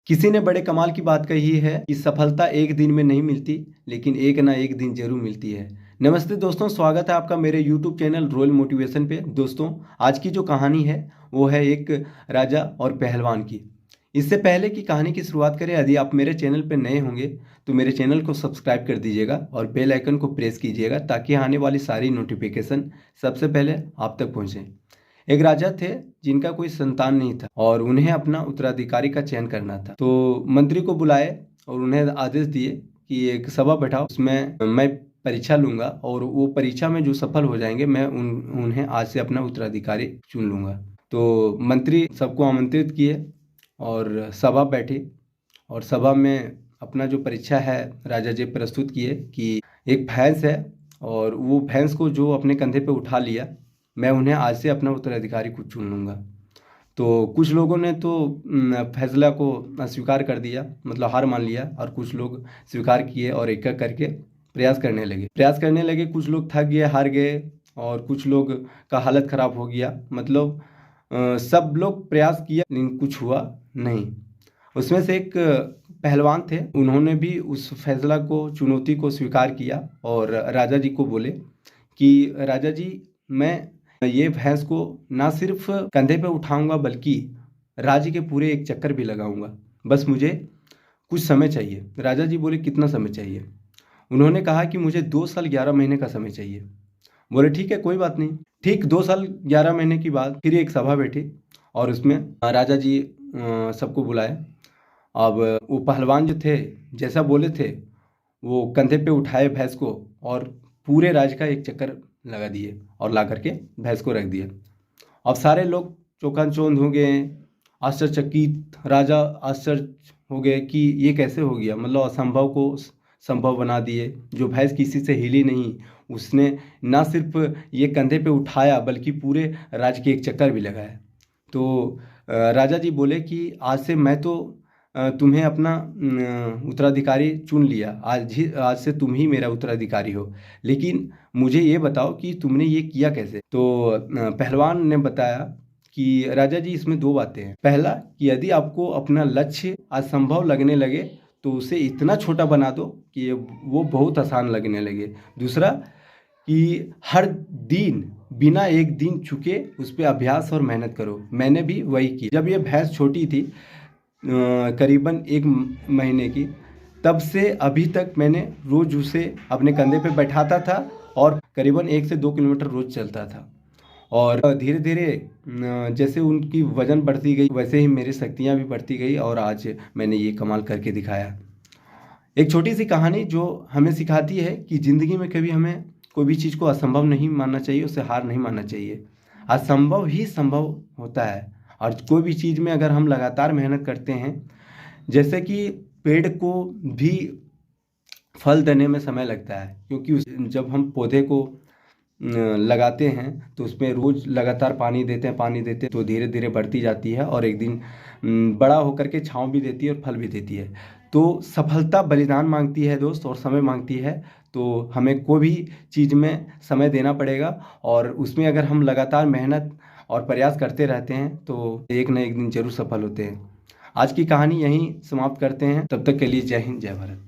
किसी ने बड़े कमाल की बात कही है कि सफलता एक दिन में नहीं मिलती, लेकिन एक ना एक दिन जरूर मिलती है। नमस्ते दोस्तों, स्वागत है आपका मेरे YouTube चैनल रॉयल मोटिवेशन पे। दोस्तों, आज की जो कहानी है वो है एक राजा और पहलवान की। इससे पहले की कहानी की शुरुआत करें, यदि आप मेरे चैनल पे नए होंगे तो मेरे चैनल को सब्सक्राइब कर दीजिएगा और बेल आइकन को प्रेस कीजिएगा ताकि आने वाली सारी नोटिफिकेशन सबसे पहले आप तक पहुँचे। एक राजा थे जिनका कोई संतान नहीं था और उन्हें अपना उत्तराधिकारी का चयन करना था। तो मंत्री को बुलाए और उन्हें आदेश दिए कि एक सभा बैठाओ, उसमें मैं परीक्षा लूंगा और वो परीक्षा में जो सफल हो जाएंगे मैं उन्हें आज से अपना उत्तराधिकारी चुन लूंगा। तो मंत्री सबको आमंत्रित किए और सभा बैठी और सभा में अपना जो परीक्षा है राजा जी प्रस्तुत किए कि एक भैंस है और वो भैंस को जो अपने कंधे पे उठा लिया, मैं उन्हें आज से अपना उत्तराधिकारी को चुन लूँगा। तो कुछ लोगों ने तो फैसला को स्वीकार कर दिया, मतलब हार मान लिया, और कुछ लोग स्वीकार किए और एक एक करके प्रयास करने लगे। कुछ लोग थक गए, हार गए, और कुछ लोग का हालत ख़राब हो गया। मतलब सब लोग प्रयास किया लेकिन कुछ हुआ नहीं। उसमें से एक पहलवान थे, उन्होंने भी उस फैसला को, चुनौती को स्वीकार किया और राजा जी को बोले कि राजा जी, मैं ये भैंस को ना सिर्फ कंधे पे उठाऊंगा बल्कि राज्य के पूरे एक चक्कर भी लगाऊंगा, बस मुझे कुछ समय चाहिए। राजा जी बोले, कितना समय चाहिए? उन्होंने कहा कि मुझे 2 साल 11 महीने का समय चाहिए। बोले ठीक है, कोई बात नहीं। ठीक 2 साल 11 महीने की बाद फिर एक सभा बैठी और उसमें राजा जी सबको बुलाए। अब वो पहलवान जो थे, जैसा बोले थे, वो कंधे पे उठाए भैंस को और पूरे राज्य का एक चक्कर लगा दिए और ला करके भैंस को रख दिया। अब सारे लोग चौंकाचौंध हो गए, आश्चर्यचकित। राजा आश्चर्य हो गए कि ये कैसे हो गया, मतलब असंभव को संभव बना दिए। जो भैंस किसी से हिली नहीं, उसने ना सिर्फ ये कंधे पे उठाया बल्कि पूरे राज्य के एक चक्कर भी लगाया। तो राजा जी बोले कि आज से मैं तो तुम्हें अपना उत्तराधिकारी चुन लिया, आज से तुम ही मेरा उत्तराधिकारी हो, लेकिन मुझे ये बताओ कि तुमने ये किया कैसे? तो पहलवान ने बताया कि राजा जी, इसमें 2 बातें हैं। पहला कि यदि आपको अपना लक्ष्य असंभव लगने लगे तो उसे इतना छोटा बना दो कि वो बहुत आसान लगने लगे। दूसरा कि हर दिन बिना एक दिन चुके उस पर अभ्यास और मेहनत करो। मैंने भी वही की। जब ये भैंस छोटी थी, करीबन 1 महीने की, तब से अभी तक मैंने रोज़ उसे अपने कंधे पे बैठाता था और करीबन 1 से 2 किलोमीटर रोज़ चलता था। और धीरे धीरे जैसे उनकी वज़न बढ़ती गई वैसे ही मेरी शक्तियाँ भी बढ़ती गई और आज मैंने ये कमाल करके दिखाया। एक छोटी सी कहानी जो हमें सिखाती है कि ज़िंदगी में कभी हमें कोई भी चीज़ को असंभव नहीं मानना चाहिए, उसे हार नहीं मानना चाहिए। असंभव ही संभव होता है और कोई भी चीज़ में अगर हम लगातार मेहनत करते हैं, जैसे कि पेड़ को भी फल देने में समय लगता है, क्योंकि जब हम पौधे को लगाते हैं तो उसमें रोज़ लगातार पानी देते हैं तो धीरे धीरे बढ़ती जाती है और एक दिन बड़ा होकर के छाँव भी देती है और फल भी देती है। तो सफलता बलिदान मांगती है दोस्त, और समय मांगती है। तो हमें कोई भी चीज़ में समय देना पड़ेगा और उसमें अगर हम लगातार मेहनत और प्रयास करते रहते हैं तो एक ना एक दिन जरूर सफल होते हैं। आज की कहानी यहीं समाप्त करते हैं। तब तक के लिए जय हिंद, जय भारत।